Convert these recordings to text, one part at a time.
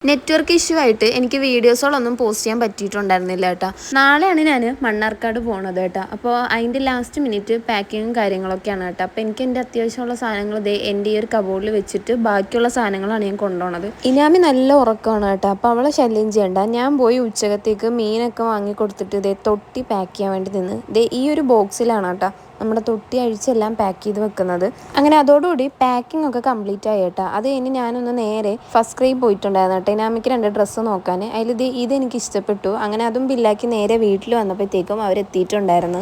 Network issue ആയിട്ട് എനിക്ക് വീഡിയോസുകളൊന്നും post ചെയ്യാൻ പറ്റിയിട്ടുണ്ടായിരുന്നില്ല കേട്ടോ. നാളെയാണ് ഞാൻ മണ്ണാർക്കാട് പോണത് കേട്ടോ. അപ്പോൾ അതിൻ്റെ ലാസ്റ്റ് മിനിറ്റ് പാക്കിങ്ങും കാര്യങ്ങളൊക്കെയാണ് കേട്ടോ. അപ്പോൾ എനിക്ക് എൻ്റെ അത്യാവശ്യമുള്ള സാധനങ്ങൾ എൻ്റെ ഈ ഒരു കബോർഡിൽ വെച്ചിട്ട് ബാക്കിയുള്ള സാധനങ്ങളാണ് ഞാൻ കൊണ്ടുപോകുന്നത്. ഇനാമി നല്ല ഉറക്കമാണ് കേട്ടോ. അപ്പോൾ അവളെ ശല്യം ചെയ്യണ്ട. ഞാൻ പോയി ഉച്ചകത്തേക്ക് മീനൊക്കെ വാങ്ങി കൊടുത്തിട്ട് തൊട്ടി പാക്ക് ചെയ്യാൻ വേണ്ടി നിന്ന് ഈ ഒരു ബോക്സിലാണ് കേട്ടോ നമ്മുടെ തൊട്ടി അഴിച്ചെല്ലാം പാക്ക് ചെയ്ത് വെക്കുന്നത്. അങ്ങനെ അതോടുകൂടി പാക്കിംഗ് ഒക്കെ കംപ്ലീറ്റ് ആയി കേട്ടോ. അത് കഴിഞ്ഞ് ഞാനൊന്ന് നേരെ ഫസ്റ്റ് ക്രൈ പോയിട്ടുണ്ടായിരുന്നു കേട്ടോ. ഇനാമിക്ക് 2 ഡ്രസ്സ് നോക്കാൻ. ഇത് എനിക്ക് ഇഷ്ടപ്പെട്ടു. അങ്ങനെ അതും ബില്ലാക്കി നേരെ വീട്ടിൽ വന്നപ്പോഴത്തേക്കും അവരെത്തിയിട്ടുണ്ടായിരുന്നു.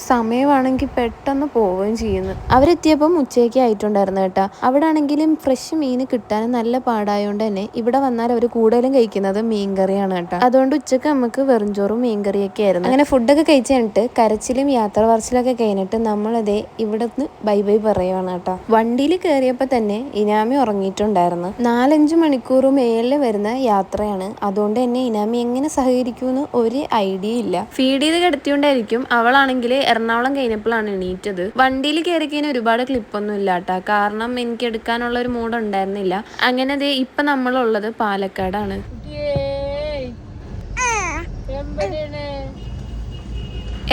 സമയമാണെങ്കിൽ പെട്ടെന്ന് പോവുകയും ചെയ്യുന്നു. അവരെത്തിയപ്പം ഉച്ചയ്ക്ക് ആയിട്ടുണ്ടായിരുന്നു കേട്ടോ. അവിടെ ആണെങ്കിലും ഫ്രഷ് മീൻ കിട്ടാൻ നല്ല പാടായതുകൊണ്ട് തന്നെ ഇവിടെ വന്നാൽ അവർ കൂടുതലും കഴിക്കുന്നത് മീൻകറിയാണ് കേട്ടോ. അതുകൊണ്ട് ഉച്ചക്ക് നമുക്ക് വെറുംചോറും മീൻകറിയൊക്കെ ആയിരുന്നു. അങ്ങനെ ഫുഡൊക്കെ കഴിച്ച് കഴിഞ്ഞിട്ട് കരച്ചിലും യാത്ര പറച്ചിലൊക്കെ കഴിഞ്ഞിട്ട് നമ്മളതേ ഇവിടുന്ന് ബൈ ബൈ പറയുവാണ് കേട്ടോ. വണ്ടിയിൽ കയറിയപ്പോൾ തന്നെ ഇനാമി ഉറങ്ങിയിട്ടുണ്ടായിരുന്നു. 4-5 മണിക്കൂർ മേളിൽ വരുന്ന യാത്രയാണ്. അതുകൊണ്ട് തന്നെ ഇനാമി എങ്ങനെ സഹകരിക്കുമെന്ന് ഒരു ഐഡിയ ഇല്ല. ഫീഡ് ചെയ്ത് കിടത്തിയോണ്ടായിരിക്കും. അവളാണെങ്കിൽ എറണാകുളം കഴിഞ്ഞപ്പോഴാണ് എണീറ്റത്. വണ്ടിയിൽ കയറി കഴിഞ്ഞാൽ ഒരുപാട് ക്ലിപ്പൊന്നും ഇല്ല കേട്ടോ. കാരണം എനിക്ക് എടുക്കാനുള്ള ഒരു മൂഡ് ഉണ്ടായിരുന്നില്ല. അങ്ങനെ ദേ ഇപ്പൊ നമ്മളുള്ളത് പാലക്കാടാണ്.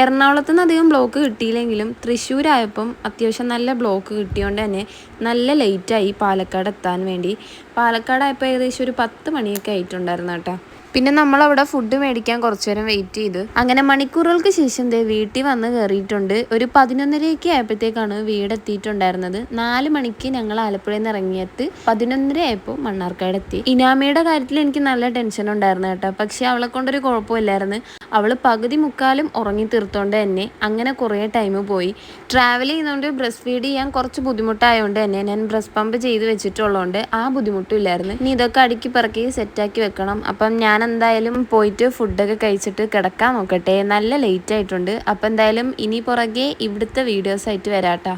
എറണാകുളത്ത് നിന്ന് അധികം ബ്ലോക്ക് കിട്ടിയില്ലെങ്കിലും തൃശ്ശൂരായപ്പം അത്യാവശ്യം നല്ല ബ്ലോക്ക് കിട്ടിയോണ്ട് തന്നെ നല്ല ലേറ്റായി പാലക്കാട് എത്താൻ വേണ്ടി. പാലക്കാടായപ്പോൾ ഏകദേശം ഒരു 10 മണിയൊക്കെ ആയിട്ടുണ്ടായിരുന്നു കേട്ടോ. പിന്നെ നമ്മളവിടെ ഫുഡ് മേടിക്കാൻ കുറച്ചു നേരം വെയിറ്റ് ചെയ്ത് അങ്ങനെ മണിക്കൂറുകൾക്ക് ശേഷം വീട്ടിൽ വന്ന് കയറിയിട്ടുണ്ട്. ഒരു 11:30 ആയപ്പോഴത്തേക്കാണ് വീടെത്തിയിട്ടുണ്ടായിരുന്നത്. 4 മണിക്ക് ഞങ്ങൾ ആലപ്പുഴയിൽ നിന്ന് ഇറങ്ങിയത് 11:30 ആയപ്പോൾ മണ്ണാർക്കാട് എത്തി. ഇനാമയുടെ കാര്യത്തിൽ എനിക്ക് നല്ല ടെൻഷൻ ഉണ്ടായിരുന്നു കേട്ടോ. പക്ഷെ അവളെ കൊണ്ടൊരു കുഴപ്പമില്ലായിരുന്നു. അവൾ പകുതി മുക്കാലും ഉറങ്ങി തീർത്തോണ്ട് തന്നെ അങ്ങനെ കുറേ ടൈം പോയി. ട്രാവൽ ചെയ്യുന്നതുകൊണ്ട് ബ്രസ്റ്റ് ഫീഡ് ചെയ്യാൻ കുറച്ച് ബുദ്ധിമുട്ടായതുകൊണ്ട് തന്നെ ഞാൻ ബ്രസ്റ്റ് പമ്പ് ചെയ്ത് വെച്ചിട്ടുള്ളതുകൊണ്ട് ആ ബുദ്ധിമുട്ടും ഇല്ലായിരുന്നു. ഇനി ഇതൊക്കെ അടുക്കി പറക്കി സെറ്റാക്കി വെക്കണം. അപ്പം ഞാൻ എന്തായാലും പോയിട്ട് ഫുഡൊക്കെ കഴിച്ചിട്ട് കിടക്കാൻ നോക്കട്ടെ. നല്ല ലേറ്റ് ആയിട്ടുണ്ട്. അപ്പം എന്തായാലും ഇനി പുറകെ ഇവിടുത്തെ വീഡിയോസ് ആയിട്ട് വരാട്ടോ.